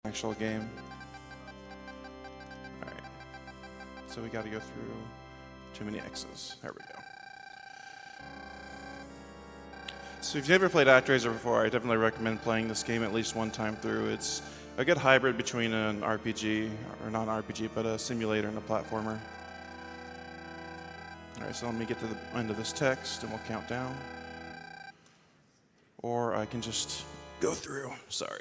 actual game. Alright. So we gotta go through too many X's. There we go. So if you've never played Actraiser before, I definitely recommend playing this game at least one time through. It's a good hybrid between an RPG, or not an RPG, but a simulator and a platformer. Alright, so let me get to the end of this text and we'll count down. Or I can just go through. Sorry.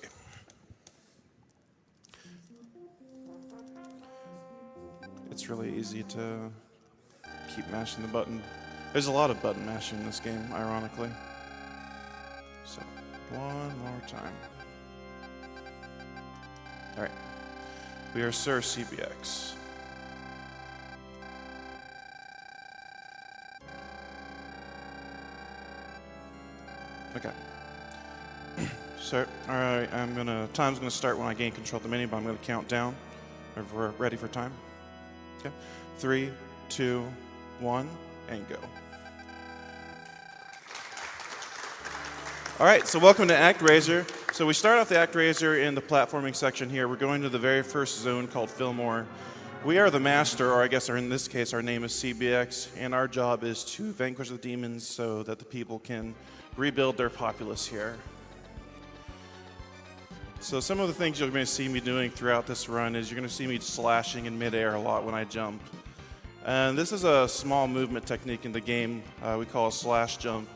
It's really easy to keep mashing the button. There's a lot of button mashing in this game, ironically. So, one more time. Alright. We are Sir CBX. Okay. Sir, alright, time's gonna start when I gain control of the menu, but I'm gonna count down. If we're ready for time. Okay. 3, 2, 1, and go. Alright, so welcome to Actraiser. So we start off the Actraiser in the platforming section here. We're going to the very first zone called Fillmore. We are the master, or I guess in this case our name is CBX, and our job is to vanquish the demons so that the people can rebuild their populace here. So some of the things you're going to see me doing throughout this run is you're going to see me slashing in midair a lot when I jump. And this is a small movement technique in the game we call a slash jump.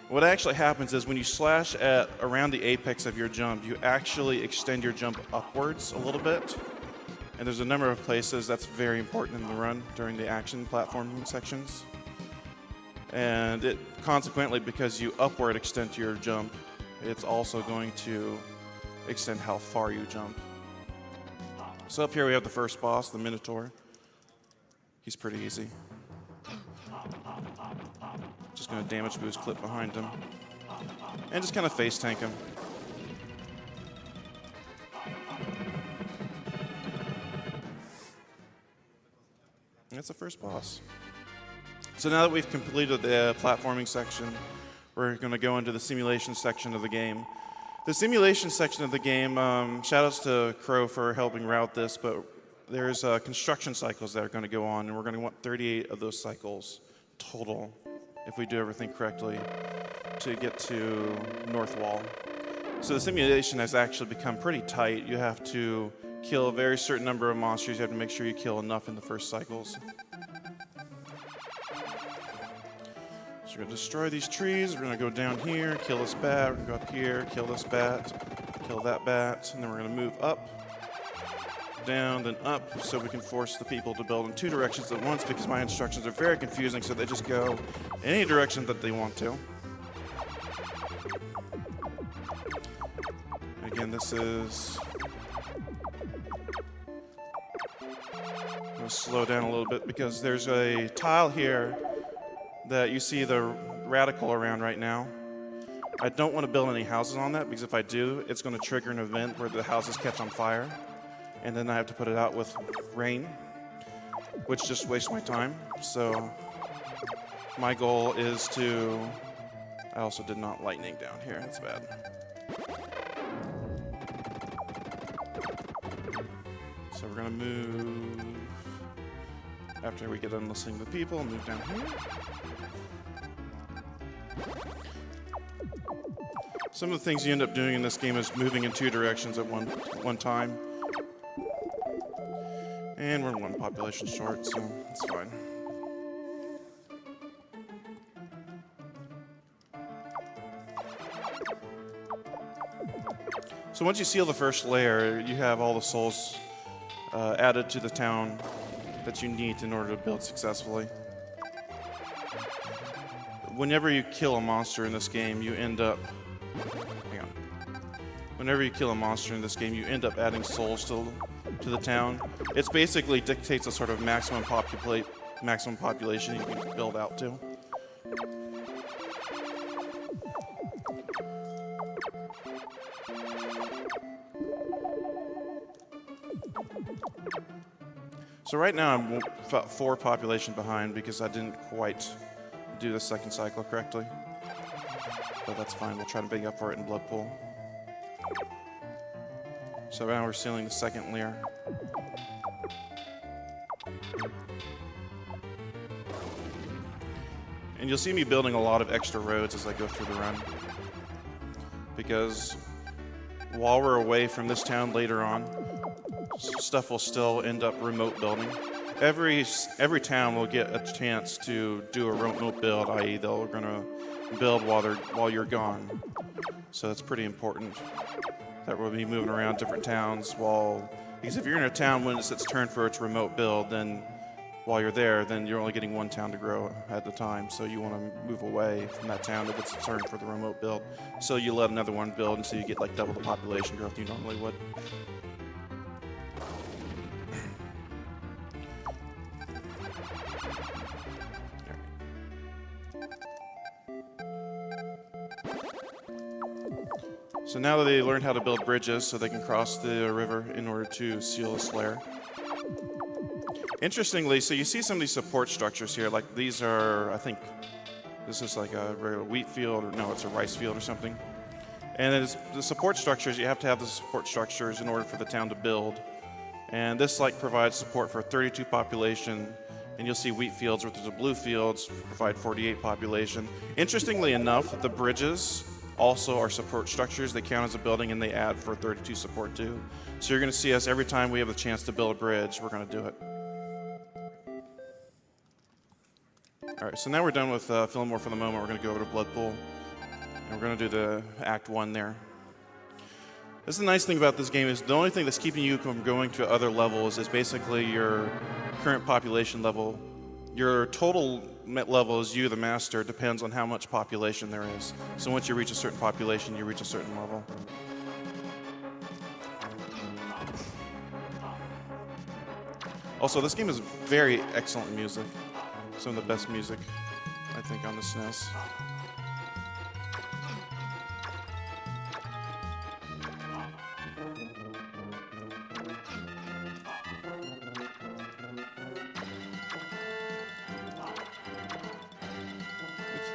What actually happens is when you slash at around the apex of your jump, you actually extend your jump upwards a little bit. And there's a number of places that's very important in the run during the action platforming sections. And it consequently, because you upward extend your jump, it's also going to extend how far you jump. So up here we have the first boss, the Minotaur. He's pretty easy. Just going to damage boost clip behind him. And just kind of face tank him. And that's the first boss. So now that we've completed the platforming section, we're going to go into the simulation section of the game. The simulation section of the game, shout outs to Crow for helping route this, but there's construction cycles that are going to go on, and we're going to want 38 of those cycles total, if we do everything correctly, to get to North Wall. So the simulation has actually become pretty tight. You have to kill a very certain number of monsters. You have to make sure you kill enough in the first cycles. So we're going to destroy these trees. We're going to go down here, kill this bat. We're going to go up here, kill this bat, kill that bat. And then we're going to move up, down, then up, so we can force the people to build in two directions at once, because my instructions are very confusing, so they just go in any direction that they want to. Again, this is... I'm going to slow down a little bit, because there's a tile here that you see the radical around right now. I don't want to build any houses on that, because if I do, it's going to trigger an event where the houses catch on fire. And then I have to put it out with rain, which just wastes my time. So my goal is to... I also did not lightning down here. That's bad. So we're going to move... After we get done listening to the people, move down here. Some of the things you end up doing in this game is moving in two directions at one time. And we're one population short, so it's fine. So once you seal the first layer, you have all the souls added to the town that you need in order to build successfully. Whenever you kill a monster in this game, you end up... Hang on. Whenever you kill a monster in this game, you end up adding souls to the town. It basically dictates a sort of maximum population you can build out to. So right now I'm about 4 population behind because I didn't quite do the second cycle correctly. But that's fine, we'll try to make up for it in Blood Pool. So now we're sealing the second layer. And you'll see me building a lot of extra roads as I go through the run. Because while we're away from this town later on, stuff will still end up remote building. Every town will get a chance to do a remote build, i.e. they're going to build while you're gone. So that's pretty important that we'll be moving around different towns because if you're in a town when it's its turn for its remote build, then while you're there, then you're only getting one town to grow at a time. So you want to move away from that town if it's its turn for the remote build. So you let another one build, and so you get like double the population growth you normally would. So now that they learned how to build bridges so they can cross the river in order to seal this layer. Interestingly, so you see some of these support structures here, like these are, I think, this is like a regular wheat field, or no, it's a rice field or something. And the support structures, you have to have the support structures in order for the town to build. And this like provides support for 32 population, and you'll see wheat fields, which is a blue fields, provide 48 population. Interestingly enough, the bridges also are support structures. They count as a building and they add for 32 support too. So you're going to see us every time we have a chance to build a bridge, we're going to do it. All right, so now we're done with Fillmore for the moment. We're going to go over to Bloodpool, and we're going to do the Act 1 there. This is the nice thing about this game is the only thing that's keeping you from going to other levels is basically your current population level. Your total level as you, the master, depends on how much population there is. So once you reach a certain population, you reach a certain level. Also, this game is very excellent music. Some of the best music, I think, on the SNES.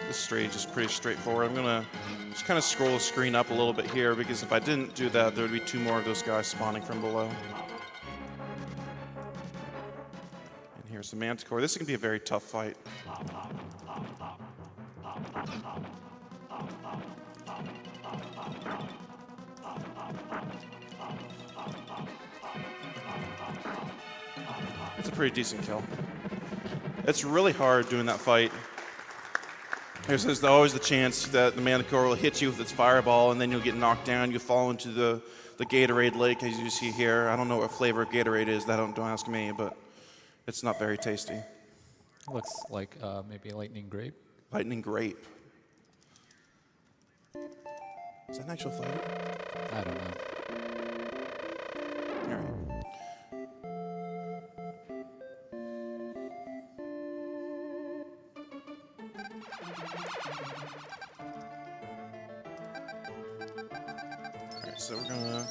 This stage is pretty straightforward. I'm gonna just kind of scroll the screen up a little bit here because if I didn't do that, there would be two more of those guys spawning from below. Here's the Manticore. This is going to be a very tough fight. It's a pretty decent kill. It's really hard doing that fight. There's always the chance that the Manticore will hit you with its fireball and then you'll get knocked down. You'll fall into the Gatorade lake, as you see here. I don't know what flavor Gatorade is. Don't ask me, but it's not very tasty. Looks like maybe lightning grape. Lightning grape. Is that an actual flavor? I don't know. All right. All right, so we're gonna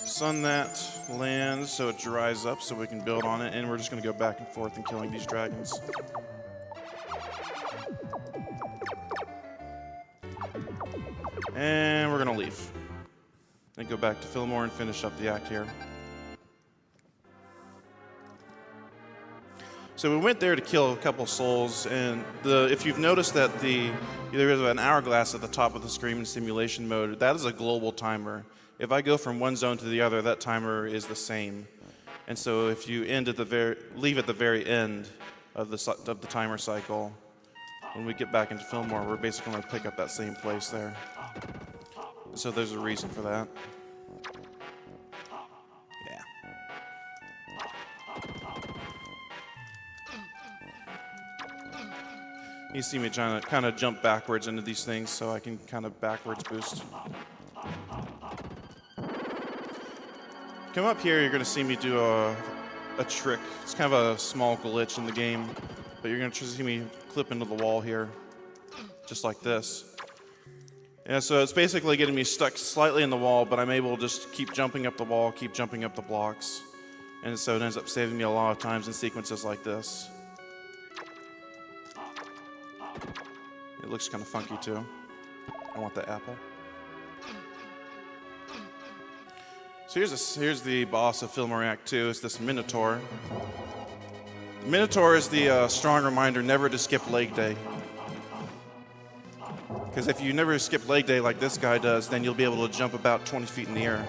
sun that land so it dries up so we can build on it, and we're just going to go back and forth and killing these dragons. And we're going to leave. Then go back to Fillmore and finish up the act here. So we went there to kill a couple souls, and if you've noticed that there is an hourglass at the top of the screen in simulation mode, that is a global timer. If I go from one zone to the other, that timer is the same. And so if you leave at the very end of the timer cycle, when we get back into Fillmore, we're basically going to pick up that same place there. So there's a reason for that. Yeah. You see me trying to kind of jump backwards into these things so I can kind of backwards boost. Come up here, you're going to see me do a trick. It's kind of a small glitch in the game, but you're going to see me clip into the wall here, just like this. And so it's basically getting me stuck slightly in the wall, but I'm able to just keep jumping up the wall, keep jumping up the blocks. And so it ends up saving me a lot of times in sequences like this. It looks kind of funky too. I want the apple. So So here's the boss of Fillmore Act 2. It's this Minotaur. Minotaur is the strong reminder never to skip leg day. Because if you never skip leg day like this guy does, then you'll be able to jump about 20 feet in the air.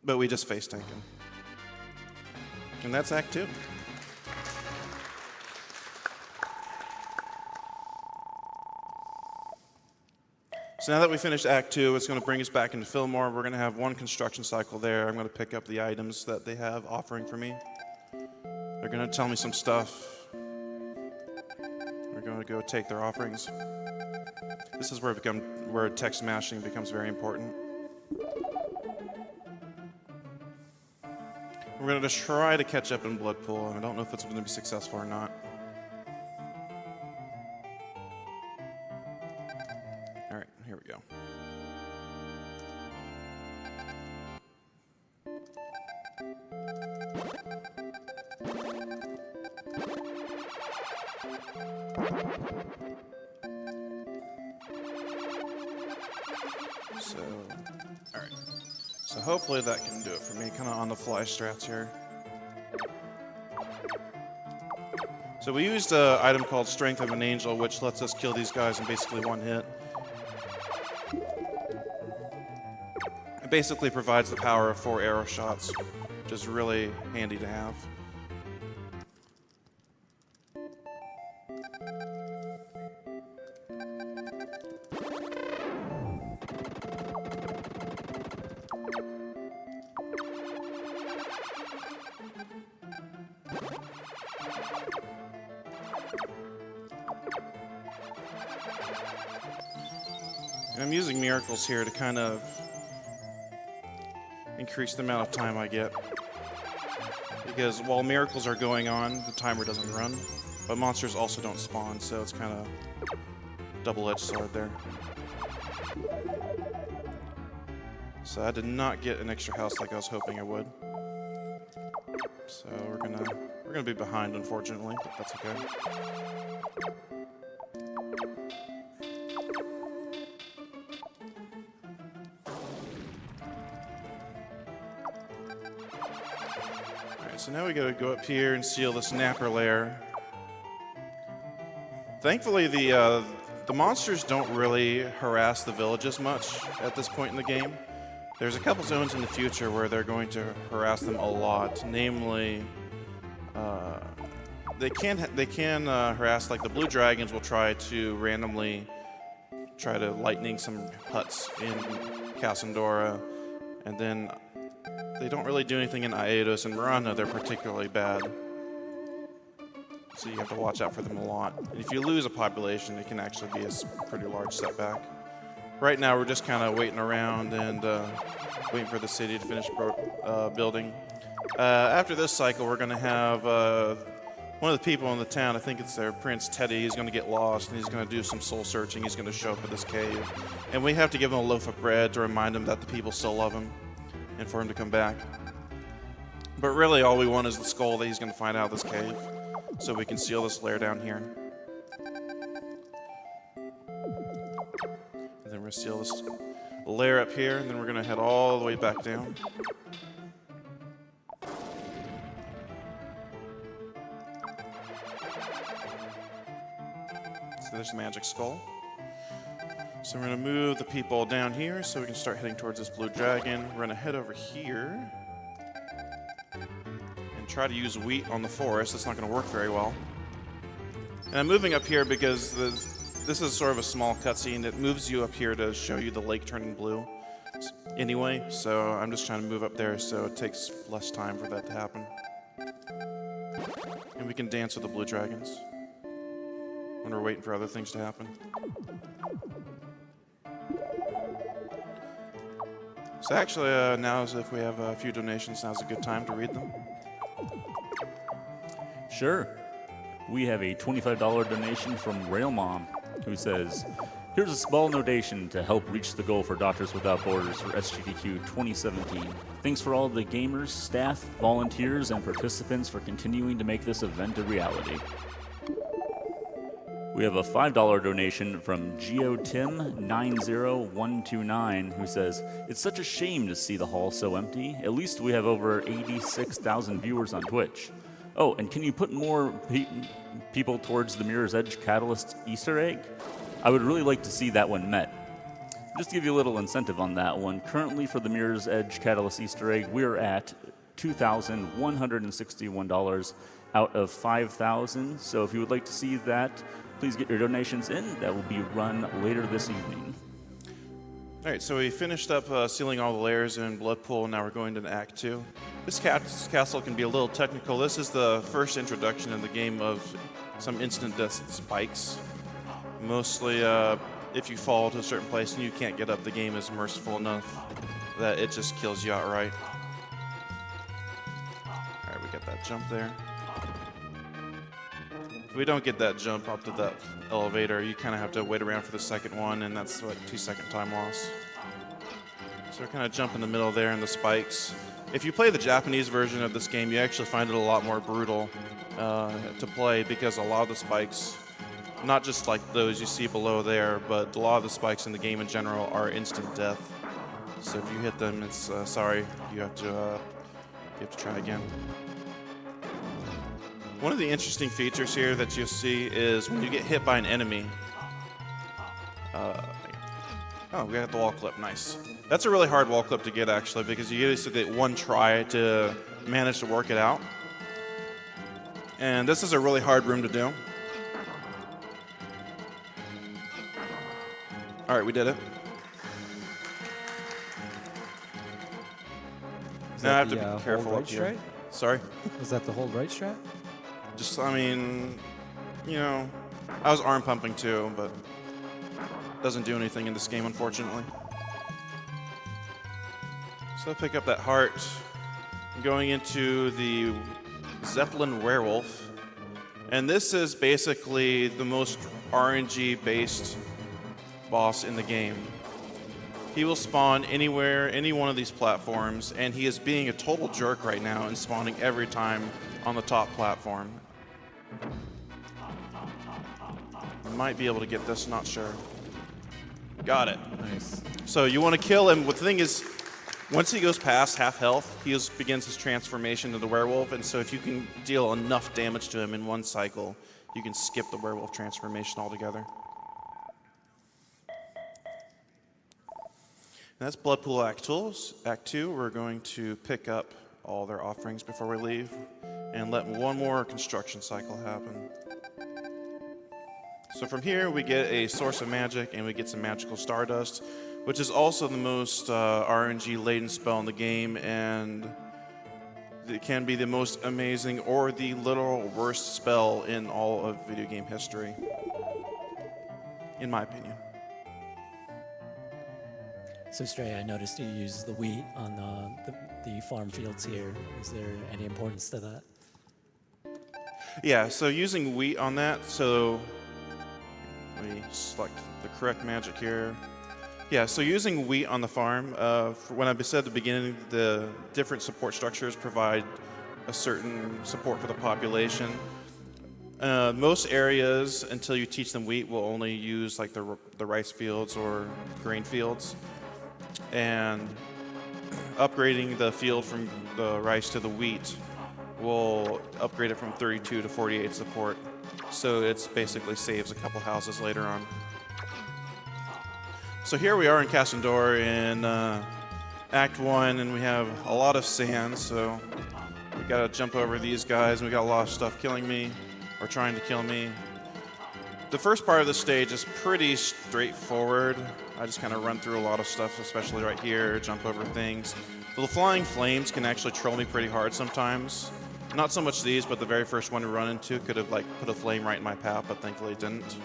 But we just face tank him. And that's Act 2. So now that we finished Act 2, it's going to bring us back into Fillmore. We're going to have one construction cycle there. I'm going to pick up the items that they have offering for me. They're going to tell me some stuff. We're going to go take their offerings. This is where text mashing becomes very important. We're going to try to catch up in Bloodpool. I don't know if it's going to be successful or not. All right, here we go. So, all right. So hopefully that can do it for me, kind of on the fly strats here. So we used an item called Strength of an Angel, which lets us kill these guys in basically one hit. It basically provides the power of 4 arrow shots, which is really handy to have. And I'm using miracles here to kind of increase the amount of time I get. Because while miracles are going on, the timer doesn't run. But monsters also don't spawn, so it's kind of double-edged sword there. So I did not get an extra house like I was hoping I would. So we're gonna be behind, unfortunately, but that's okay. So now we gotta go up here and seal the snapper lair. Thankfully, the monsters don't really harass the villages much at this point in the game. There's a couple zones in the future where they're going to harass them a lot. Namely, they can harass, like the blue dragons will try to randomly try to lightning some huts in Cassandora, and then they don't really do anything in Aedos and Miranda. They're particularly bad. So you have to watch out for them a lot. And if you lose a population, it can actually be a pretty large setback. Right now, we're just kind of waiting around and waiting for the city to finish building. After this cycle, we're going to have one of the people in the town, I think it's their Prince Teddy, he's going to get lost and he's going to do some soul searching. He's going to show up at this cave. And we have to give him a loaf of bread to remind him that the people still love him and for him to come back. But really, all we want is the skull that he's going to find out of this cave so we can seal this lair down here. And then we're going to seal this lair up here, and then we're going to head all the way back down. So there's the magic skull. So we're going to move the people down here so we can start heading towards this blue dragon. We're going to head over here and try to use wheat on the forest. That's not going to work very well. And I'm moving up here because this is sort of a small cutscene that moves you up here to show you the lake turning blue anyway. So I'm just trying to move up there so it takes less time for that to happen. And we can dance with the blue dragons when we're waiting for other things to happen. So actually, now is if we have a few donations, now's a good time to read them. Sure. We have a $25 donation from Railmom, who says, "Here's a small donation to help reach the goal for Doctors Without Borders for SGDQ 2017. Thanks for all the gamers, staff, volunteers, and participants for continuing to make this event a reality." We have a $5 donation from GeoTim90129 who says, "It's such a shame to see the hall so empty. At least we have over 86,000 viewers on Twitch. Oh, and can you put more people towards the Mirror's Edge Catalyst Easter egg? I would really like to see that one met." Just to give you a little incentive on that one, currently for the Mirror's Edge Catalyst Easter egg, we're at $2,161 out of 5,000. So if you would like to see that, please get your donations in. That will be run later this evening. All right, so we finished up sealing all the layers in Bloodpool, and now we're going to Act 2. This castle can be a little technical. This is the first introduction in the game of some instant death spikes. Mostly, if you fall to a certain place and you can't get up, the game is merciful enough that it just kills you outright. All right, we got that jump there. If we don't get that jump up to that elevator, you kind of have to wait around for the second one, and that's what 2-second time loss. So we're kind of jump in the middle there in the spikes. If you play the Japanese version of this game, you actually find it a lot more brutal to play because a lot of the spikes, not just like those you see below there, but a lot of the spikes in the game in general are instant death. So if you hit them, it's sorry, you have to try again. One of the interesting features here that you'll see is when you get hit by an enemy. Oh, we got the wall clip. Nice. That's a really hard wall clip to get, actually, because you usually get one try to manage to work it out. And this is a really hard room to do. All right, we did it. Now I have to be careful up here. Sorry? Was that the hold right strat? Just, I mean, you know, I was arm pumping too, but doesn't do anything in this game, unfortunately. So I'll pick up that heart. I'm going into the Zeppelin Werewolf. And this is basically the most RNG-based boss in the game. He will spawn anywhere, any one of these platforms, and he is being a total jerk right now and spawning every time on the top platform. I might be able to get this, not sure. Got it. Nice. So you want to kill him. The thing is, once he goes past half health, he begins his transformation to the werewolf, and so if you can deal enough damage to him in one cycle, you can skip the werewolf transformation altogether. And that's Bloodpool Act 2. We're going to pick up all their offerings before we leave and let one more construction cycle happen. So from here, we get a source of magic and we get some magical stardust, which is also the most RNG-laden spell in the game, and it can be the most amazing or the literal worst spell in all of video game history, in my opinion. So Stray, I noticed you use the wheat on the farm fields here. Is there any importance to that? Yeah, so using wheat on that, so we select the correct magic here. Yeah, so using wheat on the farm, when I said at the beginning, the different support structures provide a certain support for the population. Most areas, until you teach them wheat, will only use like the rice fields or grain fields. And upgrading the field from the rice to the wheat will upgrade it from 32 to 48 support. So it's basically saves a couple houses later on. So here we are in Casandor in Act 1, and we have a lot of sand, so we gotta jump over these guys, and we got a lot of stuff killing me, or trying to kill me. The first part of the stage is pretty straightforward. I just kind of run through a lot of stuff, especially right here, jump over things. The flying flames can actually troll me pretty hard sometimes. Not so much these, but the very first one we run into could have like put a flame right in my path, but thankfully it didn't.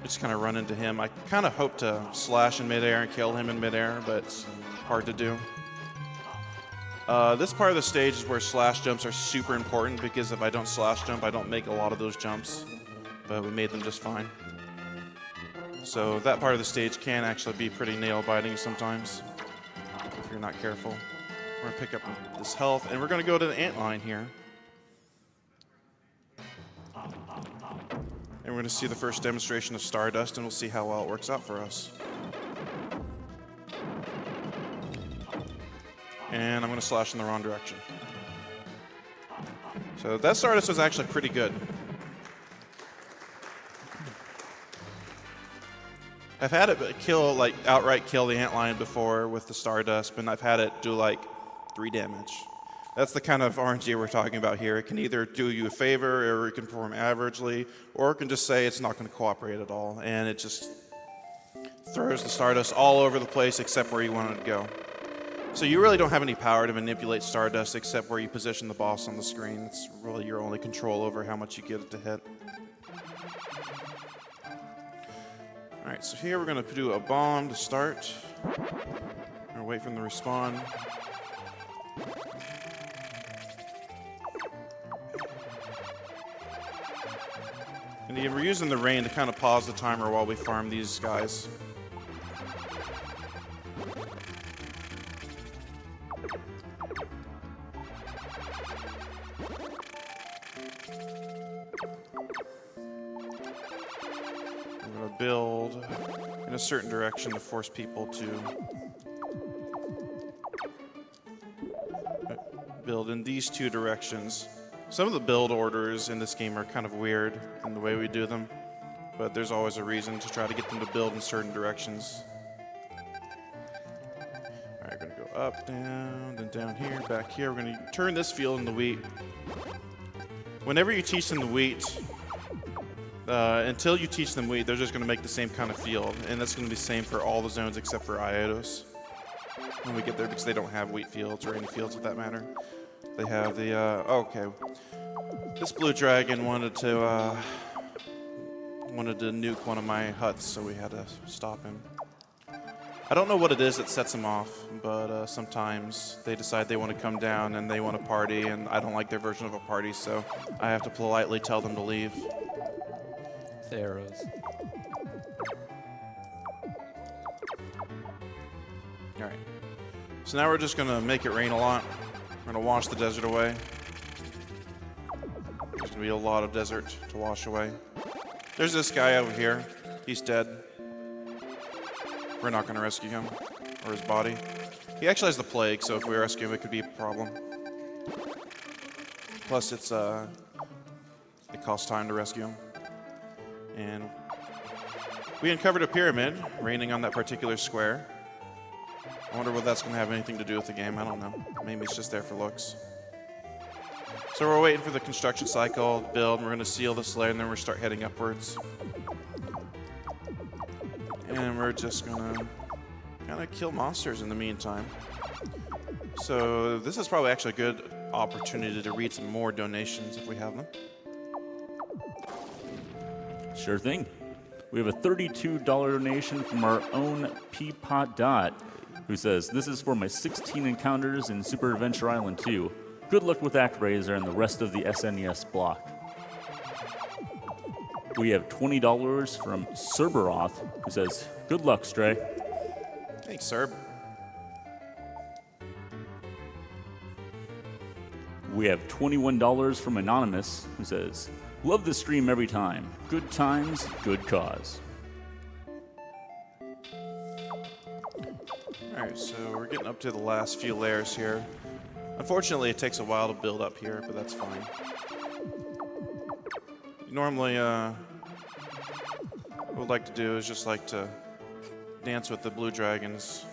Just kind of run into him. I kind of hope to slash in midair and kill him in midair, but it's hard to do. This part of the stage is where slash jumps are super important, because if I don't slash jump, I don't make a lot of those jumps, but we made them just fine. So that part of the stage can actually be pretty nail-biting sometimes if you're not careful. We're gonna pick up this health, and we're gonna go to the ant line here. And we're going to see the first demonstration of Stardust, and we'll see how well it works out for us. And I'm going to slash in the wrong direction. So that Stardust was actually pretty good. I've had it outright kill the Antlion before with the Stardust, but I've had it do like 3 damage. That's the kind of RNG we're talking about here. It can either do you a favor, or it can perform averagely, or it can just say it's not going to cooperate at all, and it just throws the Stardust all over the place except where you want it to go. So you really don't have any power to manipulate Stardust except where you position the boss on the screen. It's really your only control over how much you get it to hit. All right, so here we're going to do a bomb to start. We're going to wait for them to respawn. And again, we're using the rain to kind of pause the timer while we farm these guys. I'm going to build in a certain direction to force people to build in these 2 directions. Some of the build orders in this game are kind of weird in the way we do them, but there's always a reason to try to get them to build in certain directions. All right, we're going to go up, down, then down here, back here. We're going to turn this field into wheat. Whenever you teach them the wheat, until you teach them wheat, they're just going to make the same kind of field, and that's going to be the same for all the zones except for Iotos when we get there, because they don't have wheat fields or any fields of that matter. They have the, okay. This blue dragon wanted to nuke one of my huts, so we had to stop him. I don't know what it is that sets them off, but sometimes they decide they want to come down and they want to party, and I don't like their version of a party, so I have to politely tell them to leave. The arrows. All right. So now we're just going to make it rain a lot. We're going to wash the desert away. There's going to be a lot of desert to wash away. There's this guy over here. He's dead. We're not going to rescue him or his body. He actually has the plague, so if we rescue him, it could be a problem. Plus, it costs time to rescue him. And we uncovered a pyramid raining on that particular square. I wonder what that's going to have anything to do with the game. I don't know. Maybe it's just there for looks. So we're waiting for the construction cycle to build, and we're going to seal this layer, and then we're start heading upwards. And we're just going to kind of kill monsters in the meantime. So this is probably actually a good opportunity to read some more donations if we have them. Sure thing. We have a $32 donation from our own Peapot Dot, who says, "This is for my 16 encounters in Super Adventure Island 2. Good luck with Actraiser and the rest of the SNES block." We have $20 from Cerberoth, who says, "Good luck, Stray." Thanks, Serb. We have $21 from Anonymous, who says, "Love the stream every time. Good times, good cause." All right, so we're getting up to the last few layers here. Unfortunately, it takes a while to build up here, but that's fine. Normally, what I'd like to do is just like to dance with the blue dragons.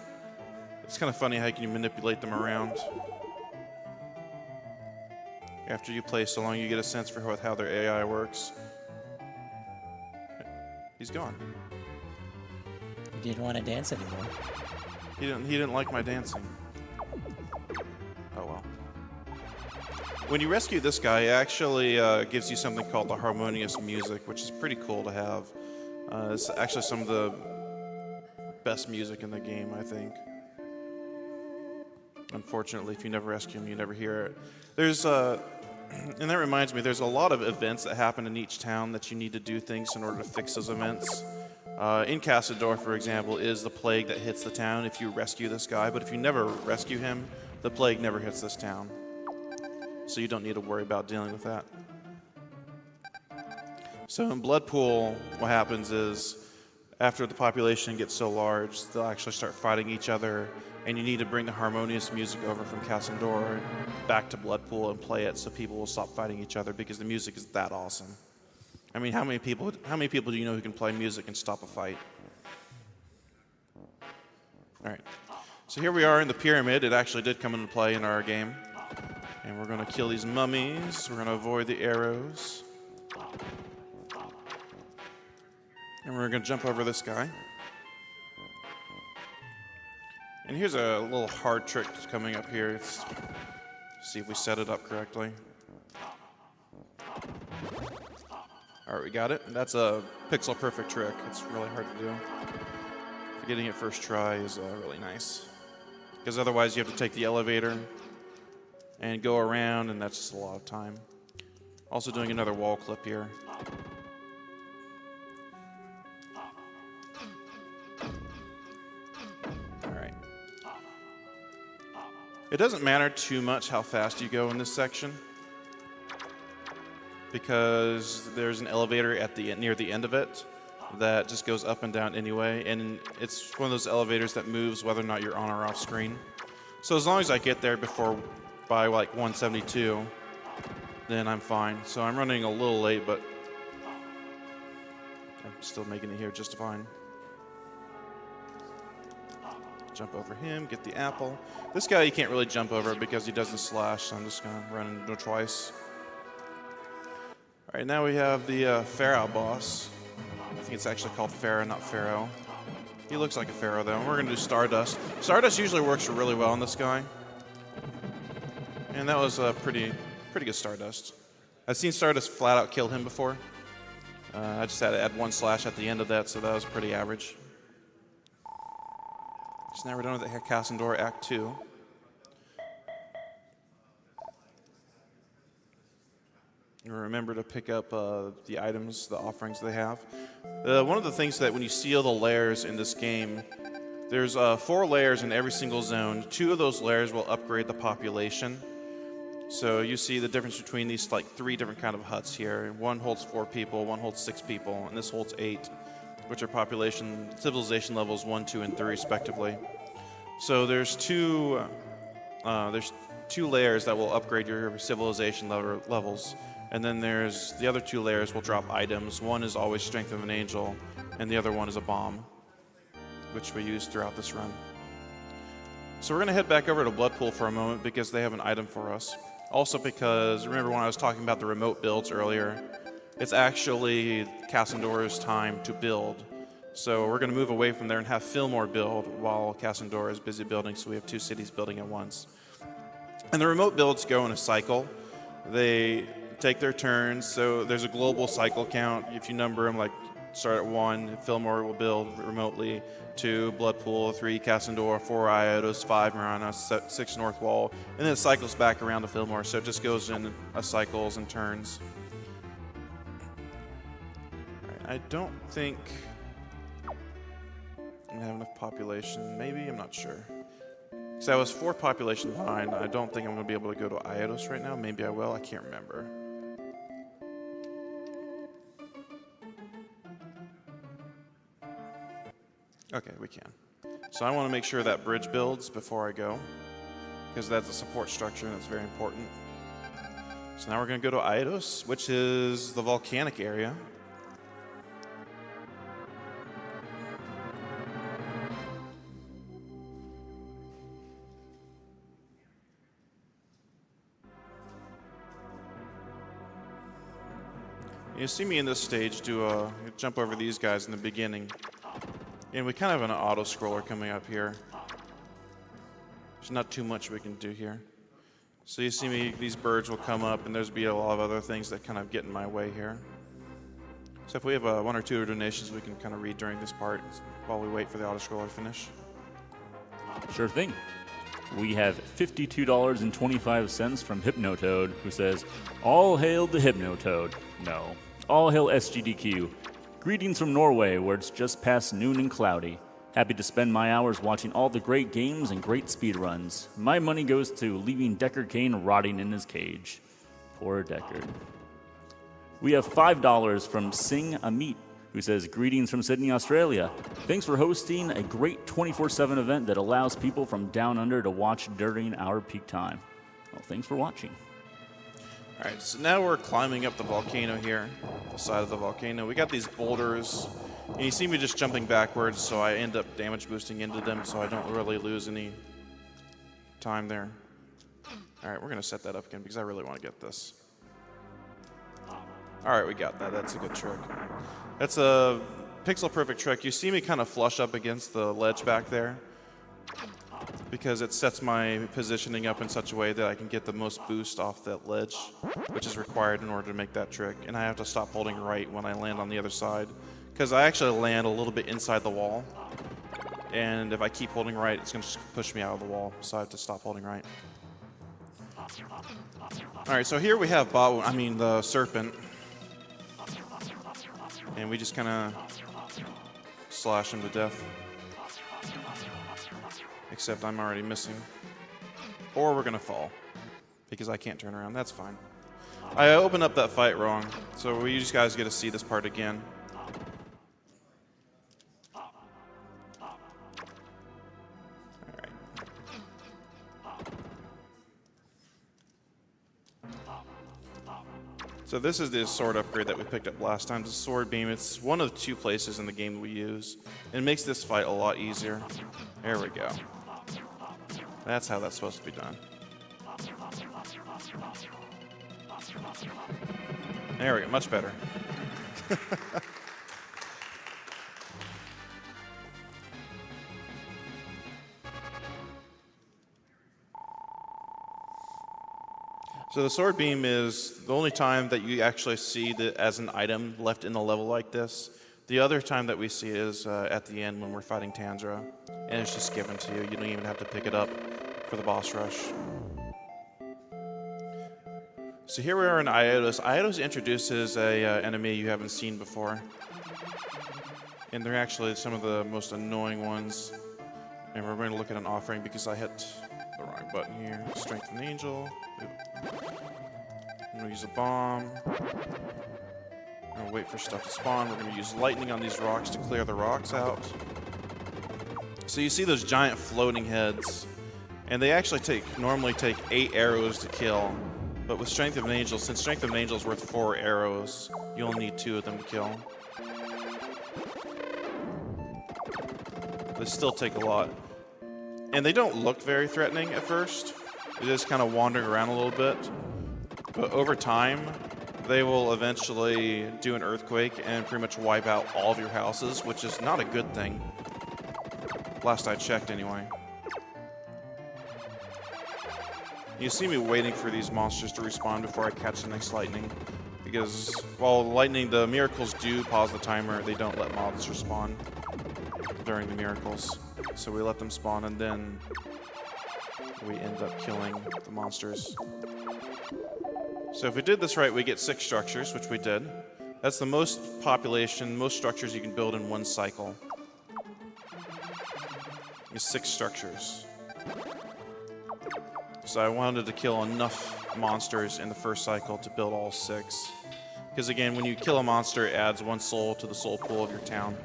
It's kind of funny how you can manipulate them around. After you play so long, you get a sense for how their AI works. He's gone. You didn't want to dance anymore. He didn't like my dancing. Oh well. When you rescue this guy, it actually gives you something called the harmonious music, which is pretty cool to have. It's actually some of the best music in the game, I think. Unfortunately, if you never rescue him, you never hear it. There's and that reminds me, there's a lot of events that happen in each town that you need to do things in order to fix those events. In Cassador, for example, is the plague that hits the town if you rescue this guy, but if you never rescue him, the plague never hits this town. So you don't need to worry about dealing with that. So in Bloodpool, what happens is after the population gets so large, they'll actually start fighting each other, and you need to bring the harmonious music over from Cassandor back to Bloodpool and play it so people will stop fighting each other because the music is that awesome. I mean, how many people do you know who can play music and stop a fight? All right. So here we are in the pyramid. It actually did come into play in our game. And we're going to kill these mummies. We're going to avoid the arrows. And we're going to jump over this guy. And here's a little hard trick that's coming up here. Let's see if we set it up correctly. All right, we got it. That's a pixel perfect trick. It's really hard to do. Getting it first try is really nice. Because otherwise you have to take the elevator and go around, and that's just a lot of time. Also doing another wall clip here. All right. It doesn't matter too much how fast you go in this section, because there's an elevator at the near the end of it that just goes up and down anyway, and it's one of those elevators that moves whether or not you're on or off screen. So as long as I get there by like 172, then I'm fine. So I'm running a little late, but I'm still making it here just fine. Jump over him, get the apple. This guy you can't really jump over because he doesn't slash, so I'm just gonna run into him twice. All right, now we have the Pharaoh boss. I think it's actually called Pharaoh, not Pharaoh. He looks like a Pharaoh, though. And we're going to do Stardust. Stardust usually works really well on this guy. And that was pretty good Stardust. I've seen Stardust flat out kill him before. I just had to add one slash at the end of that, so that was pretty average. So now we're done with the Cassandor Act 2. Remember to pick up the items, the offerings they have. One of the things that when you seal the layers in this game, there's 4 layers in every single zone. 2 of those layers will upgrade the population. So you see the difference between these like 3 different kind of huts here. One holds 4 people, one holds 6 people, and this holds 8, which are civilization levels 1, 2, and 3 respectively. So there's two layers that will upgrade your civilization levels. And then there's the other 2 layers will drop items. One is always Strength of an Angel, and the other one is a bomb, which we use throughout this run. So we're going to head back over to Bloodpool for a moment because they have an item for us. Also because, remember when I was talking about the remote builds earlier, it's actually Cassandor's time to build. So we're going to move away from there and have Fillmore build while Cassandor is busy building, so we have 2 cities building at once. And the remote builds go in a cycle. They take their turns, so there's a global cycle count. If you number them, like start at 1, Fillmore will build remotely, 2, Bloodpool, 3, Cassandor, 4, Iotos, 5, Marana, 6, North Wall, and then it cycles back around to Fillmore, so it just goes in cycles and turns. Right, I don't think I have enough population. Maybe, I'm not sure. So I was 4 population behind. I don't think I'm going to be able to go to Iotos right now. Maybe I will. I can't remember. Okay, we can. So I want to make sure that bridge builds before I go, because that's a support structure and it's very important. So now we're going to go to Iotos, which is the volcanic area. You see me in this stage jump over these guys in the beginning. And we kind of have an auto-scroller coming up here. There's not too much we can do here. So you see me, these birds will come up, and there's be a lot of other things that kind of get in my way here. So if we have 1 or 2 donations, we can kind of read during this part while we wait for the auto-scroller to finish. Sure thing. We have $52.25 from Hypnotoad, who says, "All hail the Hypnotoad." No. All hail SGDQ. Greetings from Norway, where it's just past noon and cloudy. Happy to spend my hours watching all the great games and great speedruns. My money goes to leaving Deckard Cain rotting in his cage. Poor Deckard. We have $5 from Sing Amit, who says, greetings from Sydney, Australia. Thanks for hosting a great 24/7 event that allows people from down under to watch during our peak time. Well, thanks for watching. All right, so now we're climbing up the volcano here, the side of the volcano. We got these boulders, and you see me just jumping backwards, so I end up damage boosting into them, so I don't really lose any time there. All right, we're gonna set that up again because I really want to get this. All right, we got that. That's a good trick. That's a pixel perfect trick. You see me kind of flush up against the ledge back there because it sets my positioning up in such a way that I can get the most boost off that ledge, which is required in order to make that trick. And I have to stop holding right when I land on the other side because I actually land a little bit inside the wall. And if I keep holding right, it's going to push me out of the wall, so I have to stop holding right. All right, so here we have the serpent. And we just kind of slash him to death. Except I'm already missing. Or we're going to fall. Because I can't turn around. That's fine. I opened up that fight wrong. So you just guys get to see this part again. So this is the sword upgrade that we picked up last time. The sword beam, it's one of the 2 places in the game we use. It makes this fight a lot easier. There we go. That's how that's supposed to be done. There we go, much better. So the sword beam is the only time that you actually see it as an item left in a level like this. The other time that we see it is at the end when we're fighting Tanzra, and it's just given to you. You don't even have to pick it up for the boss rush. So here we are in Iodos. Iodos introduces a enemy you haven't seen before, and they're actually some of the most annoying ones. And we're going to look at an offering because I hit the wrong button here. Strength of an angel. Oop. I'm going to use a bomb. I'm going to wait for stuff to spawn. We're going to use lightning on these rocks to clear the rocks out. So you see those giant floating heads. And they actually normally take 8 arrows to kill. But with Strength of an Angel, since Strength of an Angel is worth 4 arrows, you only need 2 of them to kill. They still take a lot. And they don't look very threatening at first. They're just kind of wandering around a little bit. But over time, they will eventually do an earthquake and pretty much wipe out all of your houses, which is not a good thing. Last I checked, anyway. You see me waiting for these monsters to respawn before I catch the next lightning. Because while the miracles do pause the timer, they don't let monsters spawn during the miracles. So we let them spawn and then we end up killing the monsters. So if we did this right, we get 6 structures, which we did. That's the most structures you can build in one cycle. Is 6 structures. So I wanted to kill enough monsters in the first cycle to build all 6. Because again, when you kill a monster, it adds 1 soul to the soul pool of your town.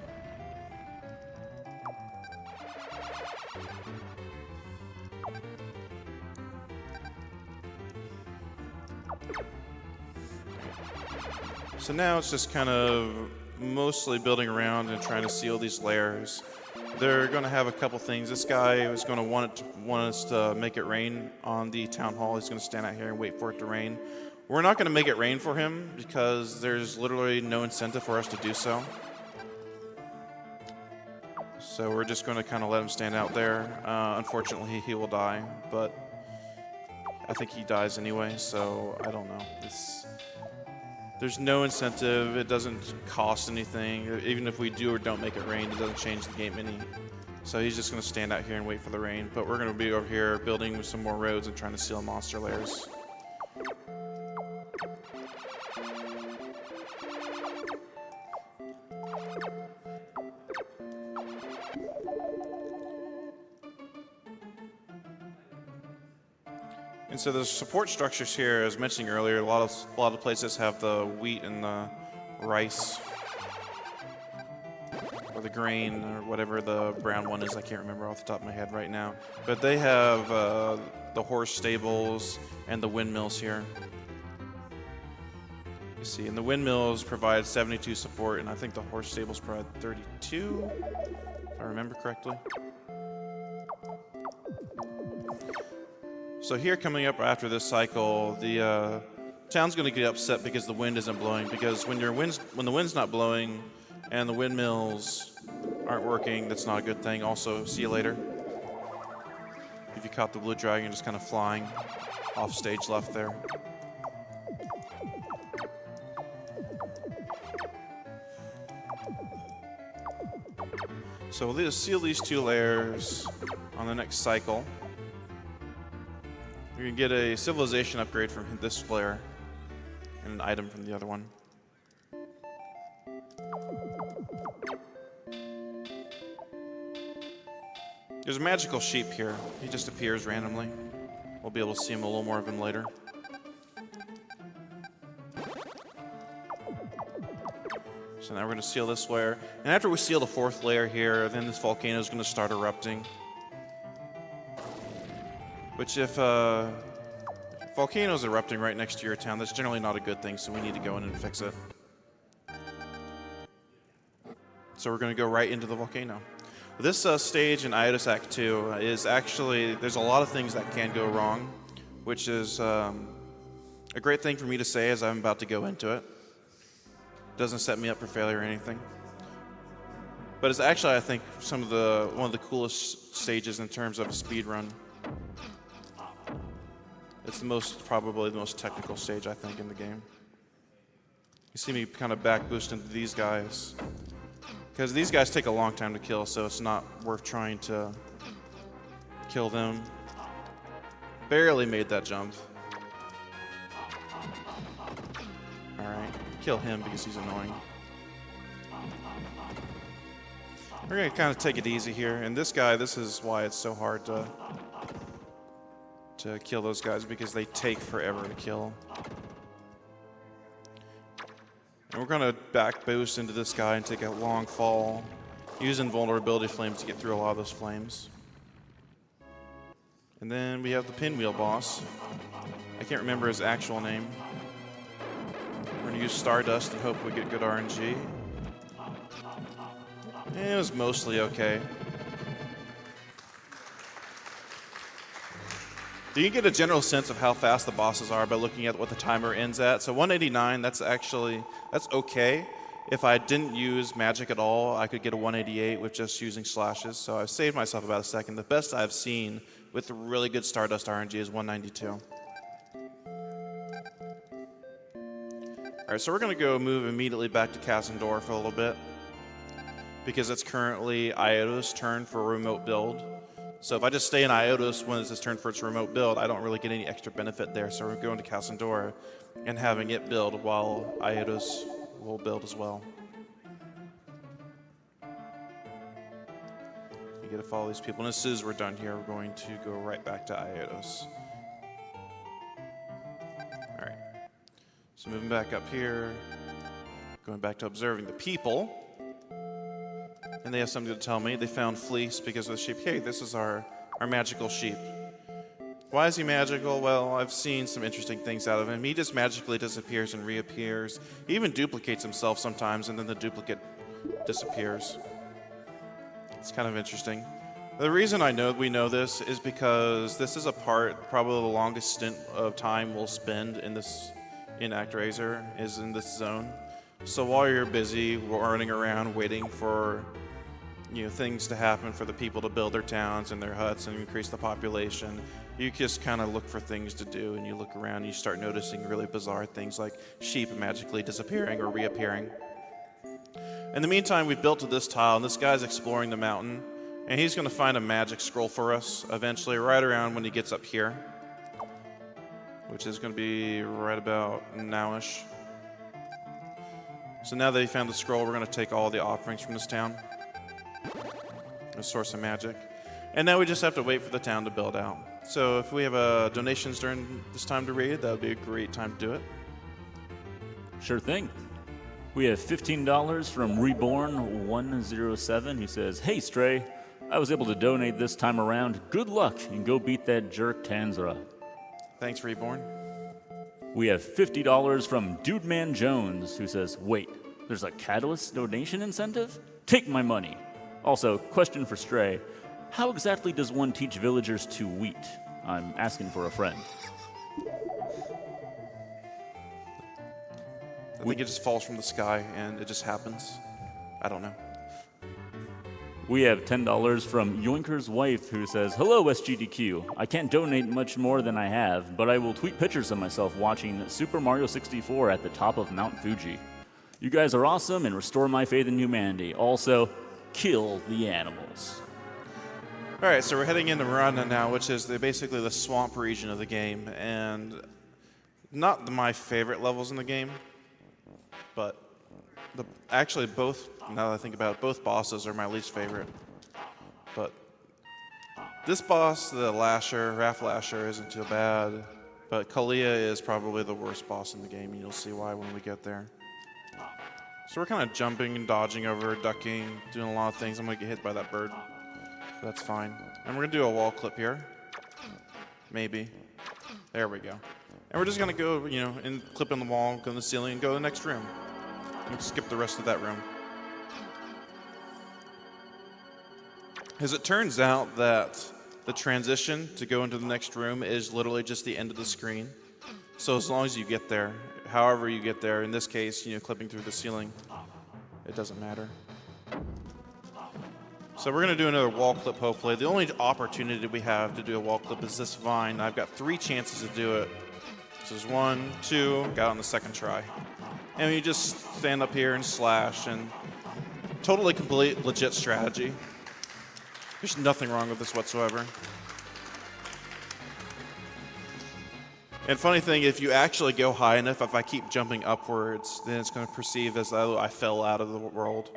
So now it's just kind of mostly building around and trying to seal these layers. They're going to have a couple things. This guy is going to want us to make it rain on the town hall. He's going to stand out here and wait for it to rain. We're not going to make it rain for him because there's literally no incentive for us to do so. So we're just going to kind of let him stand out there. Unfortunately, he will die, but I think he dies anyway, so I don't know. There's no incentive. It doesn't cost anything. Even if we do or don't make it rain, it doesn't change the game any. So he's just going to stand out here and wait for the rain. But we're going to be over here building some more roads and trying to seal monster layers. And so the support structures here, as mentioned earlier, a lot of places have the wheat and the rice, or the grain, or whatever the brown one is. I can't remember off the top of my head right now. But they have the horse stables and the windmills here. You see, and the windmills provide 72 support, and I think the horse stables provide 32, if I remember correctly. So here, coming up after this cycle, the town's going to get upset because the wind isn't blowing. Because when the wind's not blowing and the windmills aren't working, that's not a good thing. Also, see you later. If you caught the blue dragon just kind of flying off stage left there. So we'll seal these 2 layers on the next cycle. You can get a civilization upgrade from this layer and an item from the other one. There's a magical sheep here. He just appears randomly. We'll be able to see him, a little more of him later. So now we're going to seal this layer. And after we seal the 4th layer here, then this volcano is going to start erupting. Which if volcanoes erupting right next to your town, that's generally not a good thing, so we need to go in and fix it. So we're going to go right into the volcano. This stage in Iotus Act 2 is actually, there's a lot of things that can go wrong, which is a great thing for me to say as I'm about to go into it. Doesn't set me up for failure or anything. But it's actually, I think, one of the coolest stages in terms of a speed run. It's probably the most technical stage, I think, in the game. You see me kind of back boost into these guys. Because these guys take a long time to kill, so it's not worth trying to kill them. Barely made that jump. Alright, kill him because he's annoying. We're going to kind of take it easy here. And this guy, this is why it's so hard to kill those guys, because they take forever to kill. And we're going to back boost into this guy and take a long fall, using vulnerability flames to get through a lot of those flames. And then we have the pinwheel boss. I can't remember his actual name. We're going to use Stardust and hope we get good RNG. And it was mostly okay. You can get a general sense of how fast the bosses are by looking at what the timer ends at. So 189, that's okay. If I didn't use magic at all, I could get a 188 with just using slashes. So I've saved myself about a second. The best I've seen with really good Stardust RNG is 192. All right, so we're going to go move immediately back to Kassandor for a little bit, because it's currently Iota's turn for a remote build. So if I just stay in Iotus when it's his turn for its remote build, I don't really get any extra benefit there. So we're going to Kassandor and having it build while Iotus will build as well. You get to follow these people. And as soon as we're done here, we're going to go right back to Iotus. All right. So moving back up here, going back to observing the people. And they have something to tell me. They found Fleece because of the sheep. Hey, this is our magical sheep. Why is he magical? Well, I've seen some interesting things out of him. He just magically disappears and reappears. He even duplicates himself sometimes, and then the duplicate disappears. It's kind of interesting. The reason we know this is because this is a part, probably the longest stint of time we'll spend in Actraiser is in this zone. So while you're busy running around waiting for things to happen for the people to build their towns and their huts and increase the population, you just kind of look for things to do, and you look around and you start noticing really bizarre things like sheep magically disappearing or reappearing. In the meantime, we've built to this tile, and this guy's exploring the mountain, and he's going to find a magic scroll for us eventually, right around when he gets up here, which is going to be right about nowish. So now that he found the scroll, we're going to take all the offerings from this town, a source of magic. And now we just have to wait for the town to build out. So if we have donations during this time to read, that would be a great time to do it. Sure thing. We have $15 from Reborn107 who says, "Hey Stray, I was able to donate this time around. Good luck and go beat that jerk Tanzra." Thanks, Reborn. We have $50 from Dude Man Jones who says, "Wait, there's a Catalyst donation incentive? Take my money." Also, question for Stray. How exactly does one teach villagers to wheat? I'm asking for a friend. I think it just falls from the sky and it just happens. I don't know. We have $10 from Yoinker's wife who says, "Hello, SGDQ. I can't donate much more than I have, but I will tweet pictures of myself watching Super Mario 64 at the top of Mount Fuji. You guys are awesome and restore my faith in humanity. Also, kill the animals." All right, so we're heading into Miranda now, which is basically the swamp region of the game, and not my favorite levels in the game, but actually both, now that I think about it, both bosses are my least favorite. But this boss, the Raph Lasher, isn't too bad, but Kalia is probably the worst boss in the game, and you'll see why when we get there. So we're kind of jumping and dodging over, ducking, doing a lot of things. I'm going to get hit by that bird. That's fine. And we're going to do a wall clip here. Maybe. There we go. And we're just going to go, and clip in the wall, go in the ceiling, and go to the next room. And skip the rest of that room. As it turns out that the transition to go into the next room is literally just the end of the screen. So as long as you get there, however you get there, in this case, clipping through the ceiling, it doesn't matter. So we're going to do another wall clip, hopefully. The only opportunity we have to do a wall clip is this vine. I've got 3 chances to do it. This is 1, 2, got on the second try. And you just stand up here and slash, and totally complete legit strategy. There's nothing wrong with this whatsoever. And funny thing, if you actually go high enough, if I keep jumping upwards, then it's going to perceive as though I fell out of the world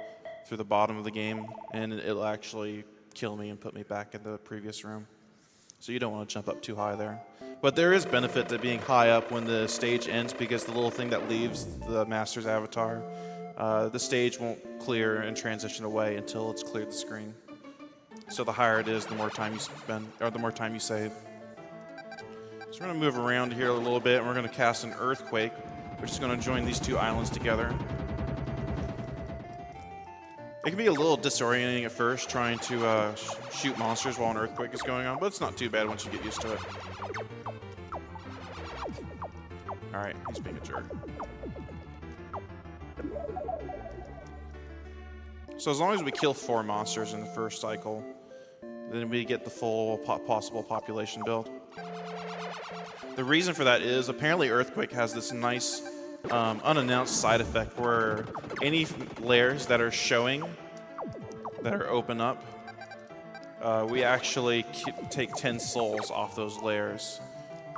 through the bottom of the game, and it'll actually kill me and put me back in the previous room. So you don't want to jump up too high there. But there is benefit to being high up when the stage ends, because the little thing that leaves the master's avatar, the stage won't clear and transition away until it's cleared the screen. So the higher it is, the more time you spend, or the more time you save. So we're going to move around here a little bit, and we're going to cast an earthquake, which is going to join these 2 islands together. It can be a little disorienting at first, trying to shoot monsters while an earthquake is going on, but it's not too bad once you get used to it. All right, he's being a jerk. So as long as we kill 4 monsters in the first cycle, then we get the full possible population build. The reason for that is apparently Earthquake has this nice unannounced side effect where any layers that are showing, that are open up, we actually take 10 souls off those layers.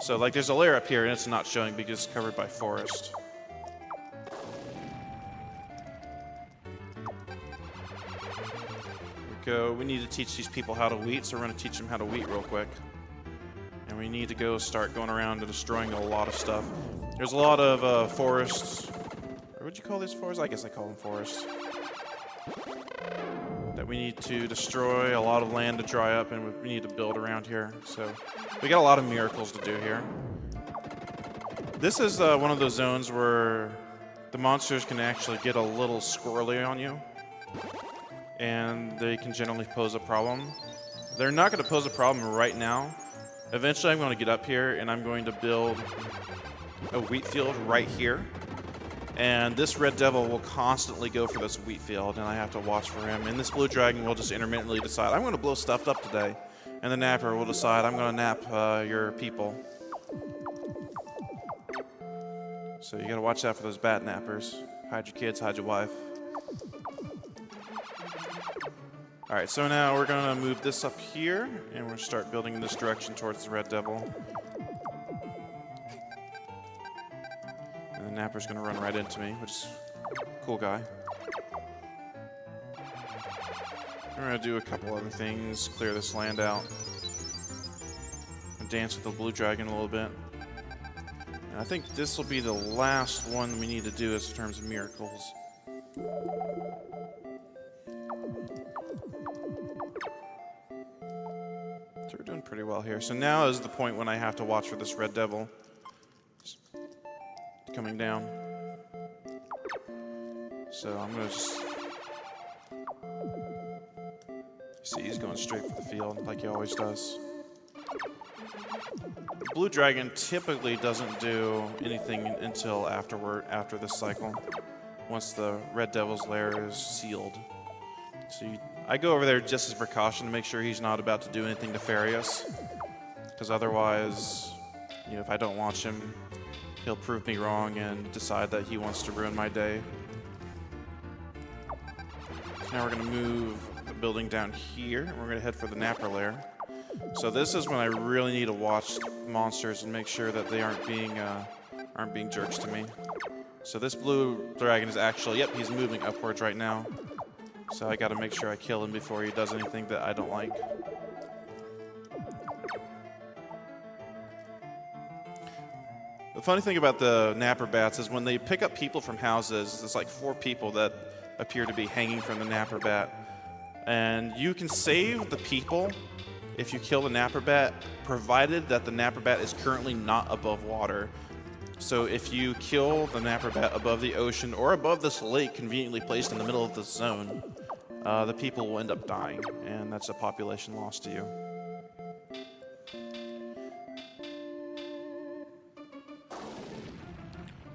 So like there's a layer up here and it's not showing because it's covered by forest. We need to teach these people how to wheat, so we're going to teach them how to wheat real quick. And we need to start going around and destroying a lot of stuff. There's a lot of forests. Or would you call these forests? I guess I call them forests. That we need to destroy, a lot of land to dry up, and we need to build around here. So we got a lot of miracles to do here. This is one of those zones where the monsters can actually get a little squirrely on you. And they can generally pose a problem. They're not going to pose a problem right now. Eventually I'm going to get up here and I'm going to build a wheat field right here. And this red devil will constantly go for this wheat field, and I have to watch for him. And this blue dragon will just intermittently decide, I'm going to blow stuff up today. And the napper will decide, I'm going to nap your people. So you got to watch out for those bat nappers. Hide your kids, hide your wife. All right, so now we're going to move this up here, and we'll start building in this direction towards the red devil. And the napper's going to run right into me, which is a cool guy. We're going to do a couple other things, clear this land out. And dance with the blue dragon a little bit. And I think this will be the last one we need to do as in terms of miracles. So we're doing pretty well here. So now is the point when I have to watch for this red devil coming down. So I'm going to just... See, he's going straight for the field like he always does. Blue dragon typically doesn't do anything until after this cycle, once the red devil's lair is sealed. So I go over there just as precaution to make sure he's not about to do anything nefarious, because otherwise, you know, if I don't watch him, he'll prove me wrong and decide that he wants to ruin my day. So now we're going to move the building down here, and we're going to head for the Napper lair. So this is when I really need to watch monsters and make sure that they aren't being jerks to me. So this blue dragon is actually, yep, he's moving upwards right now. So I got to make sure I kill him before he does anything that I don't like. The funny thing about the Napper bats is when they pick up people from houses, there's like 4 people that appear to be hanging from the Napper bat. And you can save the people if you kill the Napper bat, provided that the Napper bat is currently not above water. So if you kill the Napper bat above the ocean or above this lake conveniently placed in the middle of the zone, the people will end up dying, and that's a population loss to you.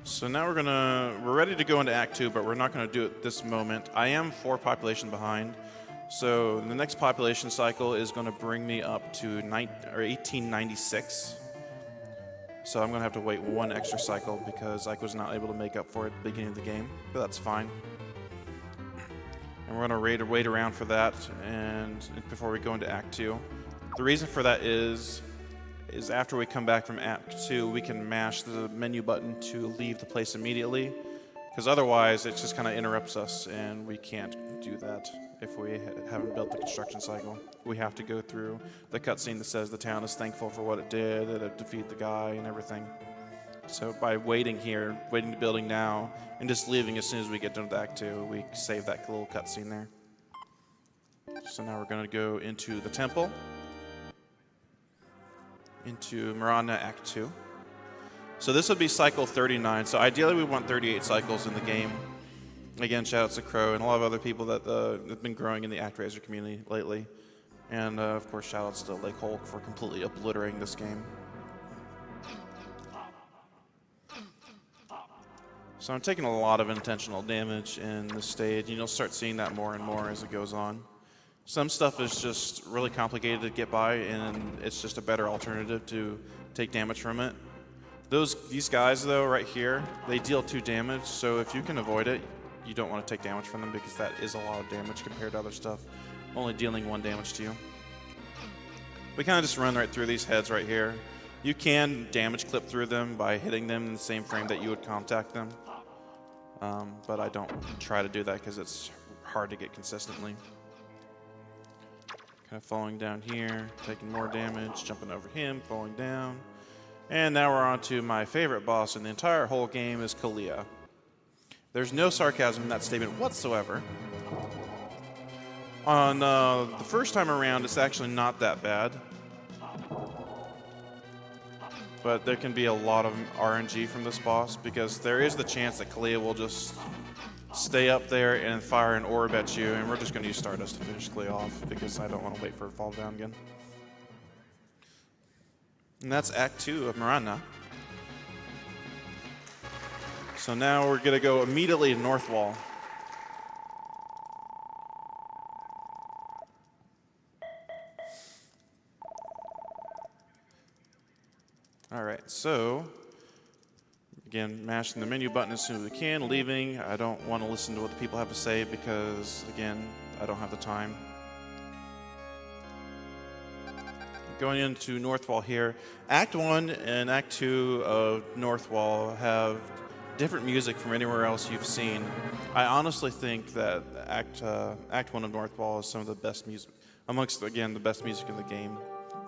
So now we're ready to go into Act 2, but we're not going to do it this moment. I am 4 population behind. So the next population cycle is going to bring me up to 1896. So I'm going to have to wait 1 extra cycle because I was not able to make up for it at the beginning of the game, but that's fine. And we're going to wait around for that and before we go into Act 2. The reason for that is after we come back from Act 2, we can mash the menu button to leave the place immediately, because otherwise it just kind of interrupts us and we can't do that if we haven't built the construction cycle. We have to go through the cutscene that says the town is thankful for what it did, that it defeated the guy and everything. So by waiting here, waiting the building now, and just leaving as soon as we get done with Act 2, we save that little cutscene there. So now we're going to go into the temple, into Marana Act 2. So this would be cycle 39. So ideally we want 38 cycles in the game. Again, shout-outs to Crow and a lot of other people that have been growing in the Actraiser community lately. And, of course, shout-outs to Lake Hulk for completely obliterating this game. So I'm taking a lot of intentional damage in this stage, and you'll start seeing that more and more as it goes on. Some stuff is just really complicated to get by, and it's just a better alternative to take damage from it. These guys, though, right here, they deal 2 damage, so if you can avoid it, you don't want to take damage from them because that is a lot of damage compared to other stuff, only dealing 1 damage to you. We kind of just run right through these heads right here. You can damage clip through them by hitting them in the same frame that you would contact them, but I don't try to do that because it's hard to get consistently. Kind of falling down here, taking more damage, jumping over him, falling down. And now we're on to my favorite boss in the entire whole game is Kalia. There's no sarcasm in that statement whatsoever. On the first time around, it's actually not that bad. But there can be a lot of RNG from this boss because there is the chance that Kalia will just stay up there and fire an orb at you, and we're just going to use Stardust to finish Kalia off because I don't want to wait for her to fall down again. And that's Act 2 of Marana. So now we're going to go immediately to North Wall. All right, so again, mashing the menu button as soon as we can, leaving. I don't want to listen to what the people have to say because, again, I don't have the time. Going into North Wall here. Act 1 and Act 2 of North Wall have different music from anywhere else you've seen. I honestly think that Act 1 of Northwall is some of the best music, amongst, again, the best music in the game.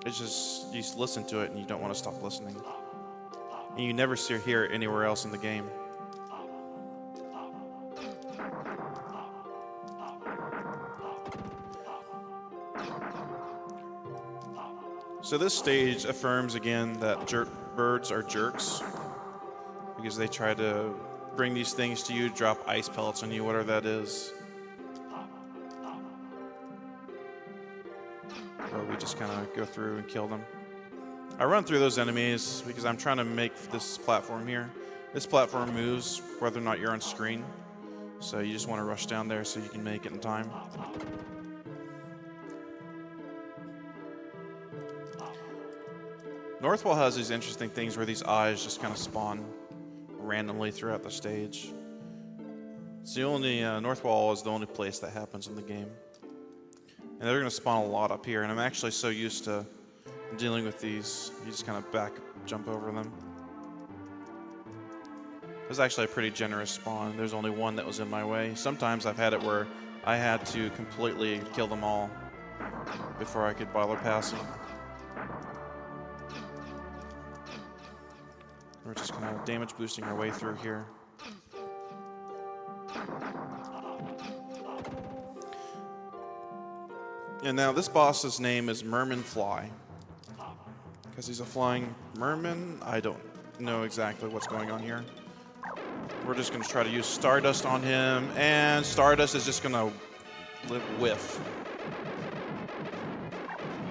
It's just, you listen to it and you don't want to stop listening. And you never hear it anywhere else in the game. So this stage affirms again that birds are jerks because they try to bring these things to you, drop ice pellets on you, whatever that is. Or we just kind of go through and kill them. I run through those enemies because I'm trying to make this platform here. This platform moves whether or not you're on screen. So you just want to rush down there so you can make it in time. Northwall has these interesting things where these eyes just kind of spawn randomly throughout the stage. It's the only, Northwall is the only place that happens in the game. And they're going to spawn a lot up here, and I'm actually so used to dealing with these, you just kind of jump over them. It was actually a pretty generous spawn. There's only one that was in my way. Sometimes I've had it where I had to completely kill them all before I could bother passing. We're just kind of damage boosting our way through here. And now this boss's name is Merman Fly. Because he's a flying merman. I don't know exactly what's going on here. We're just going to try to use Stardust on him, and Stardust is just going to whiff.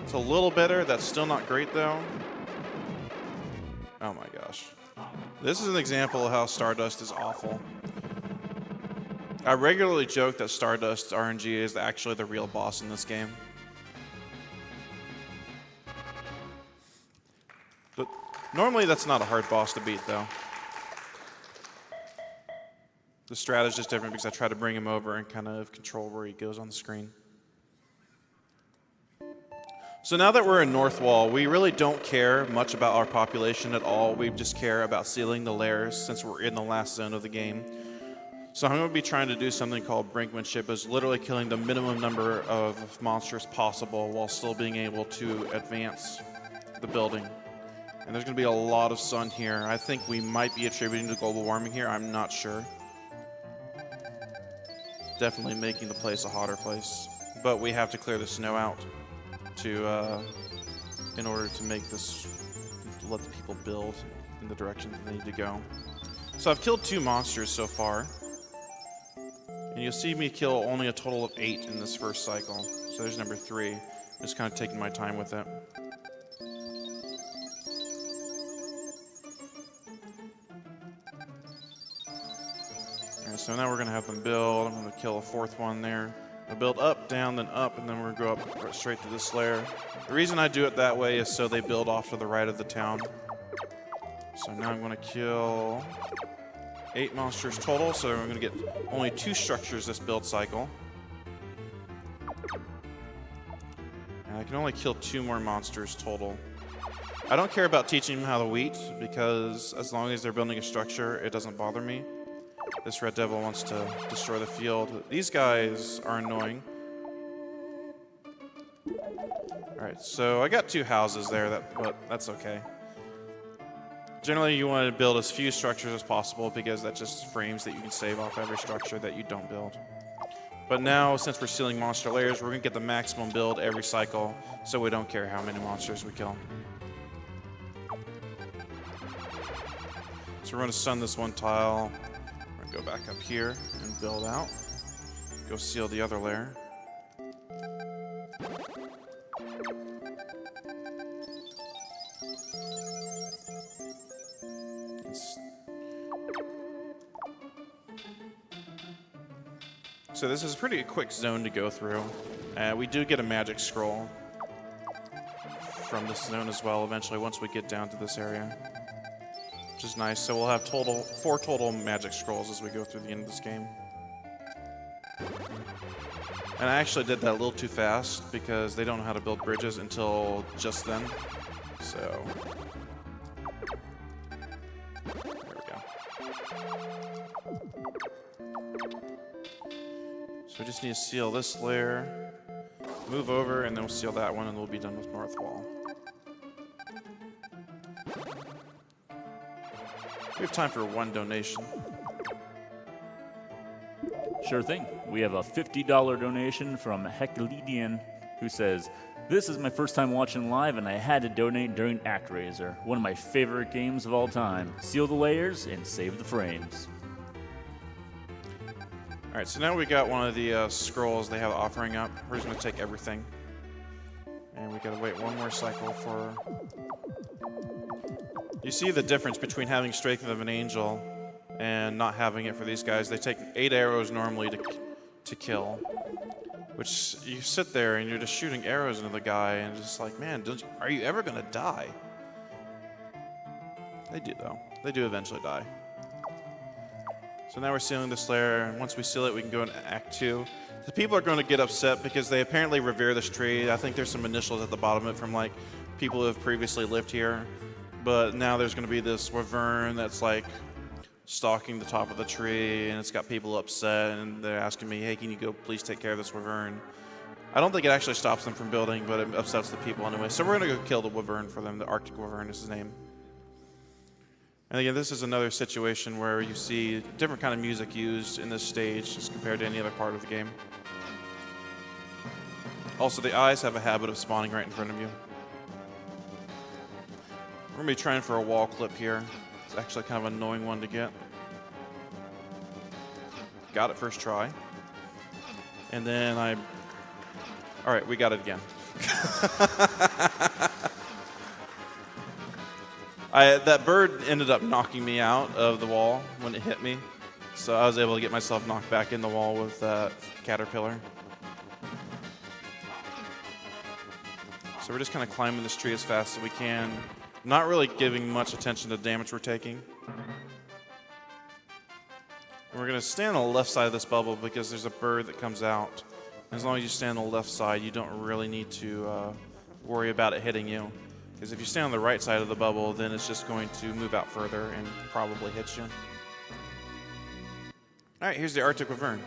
It's a little better. That's still not great, though. Oh my gosh. This is an example of how Stardust is awful. I regularly joke that Stardust RNG is actually the real boss in this game. But normally that's not a hard boss to beat, though. The strat is just different because I try to bring him over and kind of control where he goes on the screen. So now that we're in Northwall, we really don't care much about our population at all. We just care about sealing the lairs since we're in the last zone of the game. So I'm going to be trying to do something called brinkmanship, is literally killing the minimum number of monsters possible while still being able to advance the building. And there's going to be a lot of sun here. I think we might be attributing to global warming here. I'm not sure. Definitely making the place a hotter place. But we have to clear the snow out in order to make this, let the people build in the direction that they need to go. So I've killed 2 monsters so far. And you'll see me kill only a total of 8 in this first cycle. So there's number 3. Just kind of taking my time with it. Alright, so now we're going to have them build. I'm going to kill a 4th one there. I'll build up, down, then up, and then we're going to go up straight to this lair. The reason I do it that way is so they build off to the right of the town. So now I'm going to kill 8 monsters total, so we're going to get only 2 structures this build cycle. And I can only kill 2 more monsters total. I don't care about teaching them how to wheat, because as long as they're building a structure, it doesn't bother me. This red devil wants to destroy the field. These guys are annoying. Alright, so I got 2 houses there, but that's okay. Generally, you want to build as few structures as possible because that just frames that you can save off every structure that you don't build. But now, since we're sealing monster layers, we're going to get the maximum build every cycle, so we don't care how many monsters we kill. So we're going to sun this one tile. We're going to go back up here and build out. Go seal the other layer. So this is a pretty quick zone to go through. We do get a magic scroll from this zone as well eventually once we get down to this area, which is nice. So we'll have 4 total magic scrolls as we go through the end of this game. And I actually did that a little too fast because they don't know how to build bridges until just then. So there we go. we just need to seal this layer, move over, and then we'll seal that one, and we'll be done with North Wall. We have time for one donation. Sure thing. We have a $50 donation from Heclidian, who says, "This is my first time watching live, and I had to donate during Actraiser, one of my favorite games of all time. Seal the layers and save the frames." All right, so now we got one of the scrolls they have offering up. We're just gonna take everything. And we gotta wait one more cycle for... You see the difference between having Strength of an Angel and not having it for these guys. They take 8 arrows normally to kill, which you sit there and you're just shooting arrows into the guy and just like, man, are you ever gonna die? They do though. They do eventually die. So now we're sealing this layer, and once we seal it, we can go into Act 2. The people are going to get upset because they apparently revere this tree. I think there's some initials at the bottom of it from like people who have previously lived here. But now there's going to be this wyvern that's like stalking the top of the tree, and it's got people upset, and they're asking me, hey, can you go please take care of this wyvern? I don't think it actually stops them from building, but it upsets the people anyway. So we're going to go kill the wyvern for them. The Arctic wyvern is his name. And again, this is another situation where you see different kind of music used in this stage as compared to any other part of the game. Also, the eyes have a habit of spawning right in front of you. We're going to be trying for a wall clip here. It's actually kind of an annoying one to get. Got it first try. And then all right, we got it again. That bird ended up knocking me out of the wall when it hit me. So I was able to get myself knocked back in the wall with that caterpillar. So we're just kind of climbing this tree as fast as we can. Not really giving much attention to the damage we're taking. And we're going to stand on the left side of this bubble because there's a bird that comes out. As long as you stand on the left side, you don't really need to worry about it hitting you. Because if you stand on the right side of the bubble, then it's just going to move out further and probably hit you. All right, here's the Arctic Wyvern.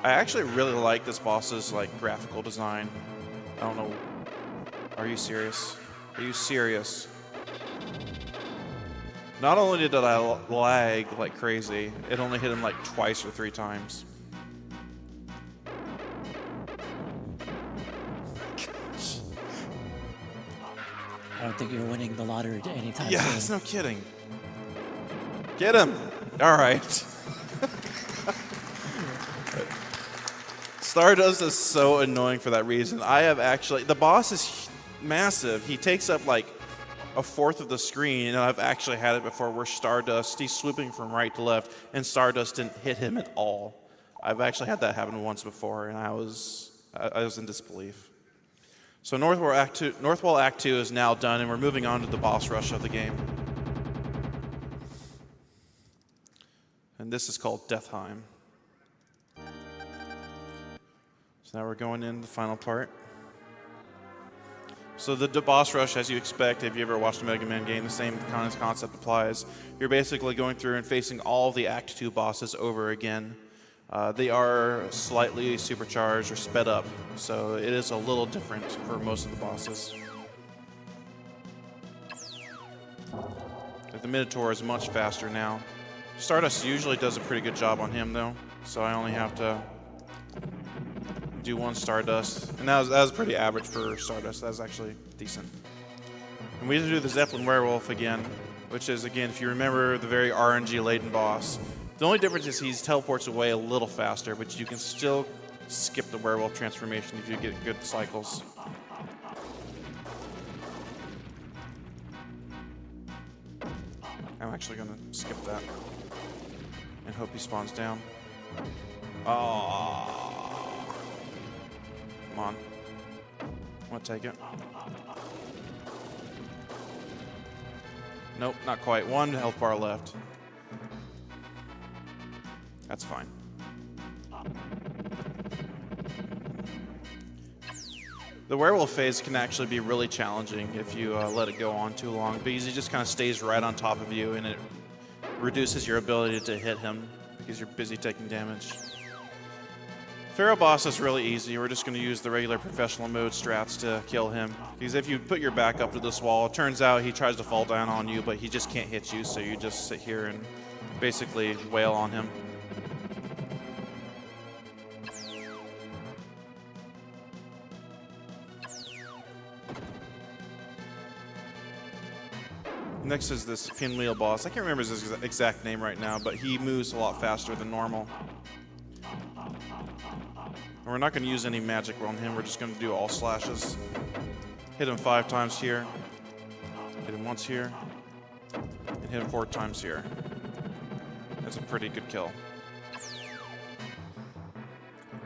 I actually really like this boss's graphical design. I don't know. Are you serious? Are you serious? Not only did I lag like crazy, it only hit him like twice or 3 times. I don't think you're winning the lottery anytime Yes, soon. no kidding. Get him. All right. Stardust is so annoying for that reason. The boss is massive. He takes up like 1/4 of the screen, and I've actually had it before where Stardust, he's swooping from right to left, and Stardust didn't hit him at all. I've actually had that happen once before, and I was in disbelief. So North Wall Act 2 is now done, and we're moving on to the boss rush of the game. And this is called Deathheim. So now we're going in the final part. So the boss rush, as you expect, if you ever watched a Mega Man game, the same kind of concept applies. You're basically going through and facing all the Act 2 bosses over again. They are slightly supercharged or sped up, so it is a little different for most of the bosses. The Minotaur is much faster now. Stardust usually does a pretty good job on him, though, so I only have to do 1 Stardust, and that was pretty average for Stardust. That was actually decent. And we have to do the Zeppelin Werewolf again, which is, again, if you remember, the very RNG-laden boss. The only difference is he teleports away a little faster, but you can still skip the werewolf transformation if you get good cycles. I'm actually going to skip that and hope he spawns down. Oh, come on. I'm going to take it. Nope, not quite. 1 health bar left. That's fine. The werewolf phase can actually be really challenging if you let it go on too long, because he just kind of stays right on top of you, and it reduces your ability to hit him because you're busy taking damage. Pharaoh boss is really easy. We're just going to use the regular professional mode strats to kill him. Because if you put your back up to this wall, it turns out he tries to fall down on you, but he just can't hit you, so you just sit here and basically wail on him. Next is this pinwheel boss. I can't remember his exact name right now, but he moves a lot faster than normal. And we're not going to use any magic on him. We're just going to do all slashes. Hit him 5 times here. Hit him once here. And hit him 4 times here. That's a pretty good kill.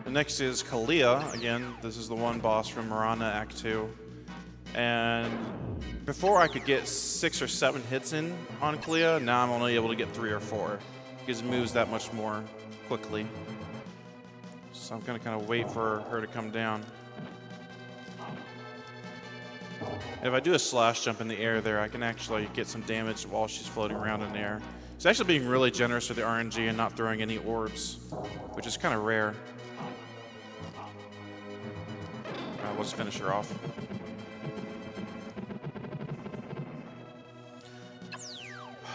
The next is Kalia. Again, this is the one boss from Marana Act 2. And before I could get 6 or 7 hits in on Kalia, now I'm only able to get 3 or 4. Because it moves that much more quickly. So I'm going to kind of wait for her to come down. And if I do a slash jump in the air there, I can actually get some damage while she's floating around in the air. She's actually being really generous with the RNG and not throwing any orbs, which is kind of rare. Let's finish her off.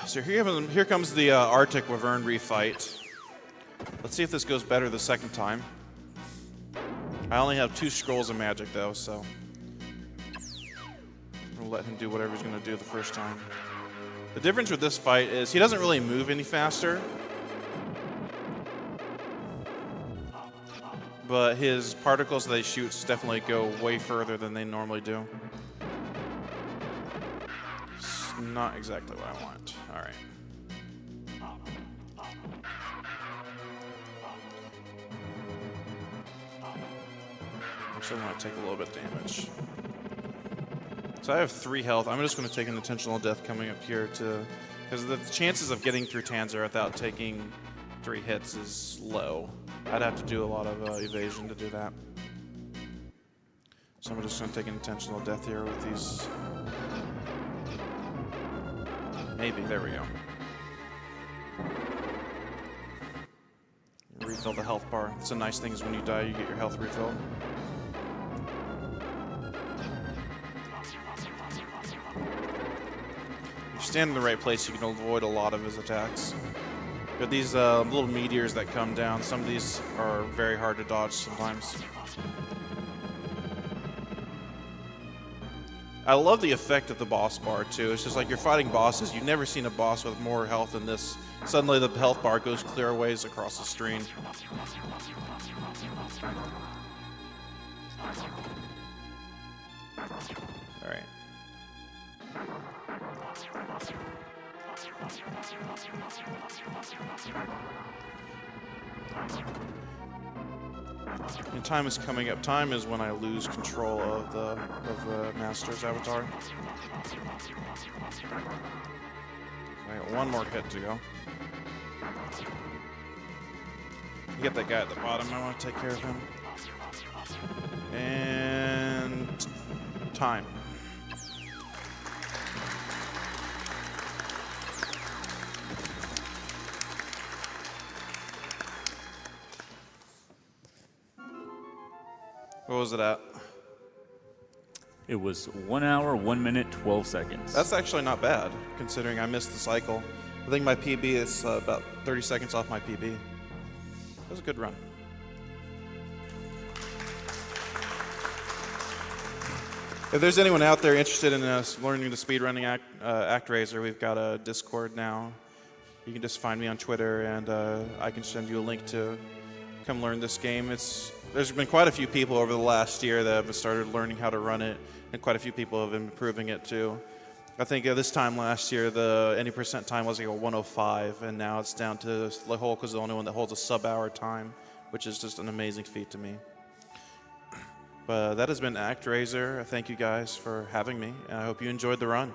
So here comes the Arctic Wyvern refight. Let's see if this goes better the second time. I only have 2 scrolls of magic though, so we'll let him do whatever he's going to do the first time. The difference with this fight is he doesn't really move any faster, but his particles that he shoots definitely go way further than they normally do. It's not exactly what I want. All right. Actually, I want to take a little bit of damage. So I have 3 health. I'm just going to take an intentional death coming up here because the chances of getting through Tanzer without taking 3 hits is low. I'd have to do a lot of evasion to do that. So I'm just going to take an intentional death here with these. Maybe, there we go. Refill the health bar. It's a nice thing is when you die, you get your health refilled. If you stand in the right place, you can avoid a lot of his attacks. But these little meteors that come down, some of these are very hard to dodge sometimes. I love the effect of the boss bar too. It's just like you're fighting bosses. You've never seen a boss with more health than this. Suddenly the health bar goes clear ways across the screen. All right. And time is coming up. Time is when I lose control of the Master's avatar. I got 1 more hit to go. You get that guy at the bottom. I want to take care of him. And time. What was it at? It was 1 hour, 1 minute, 12 seconds. That's actually not bad, considering I missed the cycle. I think my PB is about 30 seconds off my PB. It was a good run. If there's anyone out there interested in learning the speedrunning Actraiser, we've got a Discord now. You can just find me on Twitter, and I can send you a link to come learn this game. There's been quite a few people over the last year that have started learning how to run it, and quite a few people have been improving it too. I think this time last year, the any percent time was like a 105, and now it's down to Hulk is the only one that holds a sub-hour time, which is just an amazing feat to me. But that has been Actraiser. Thank you guys for having me, and I hope you enjoyed the run.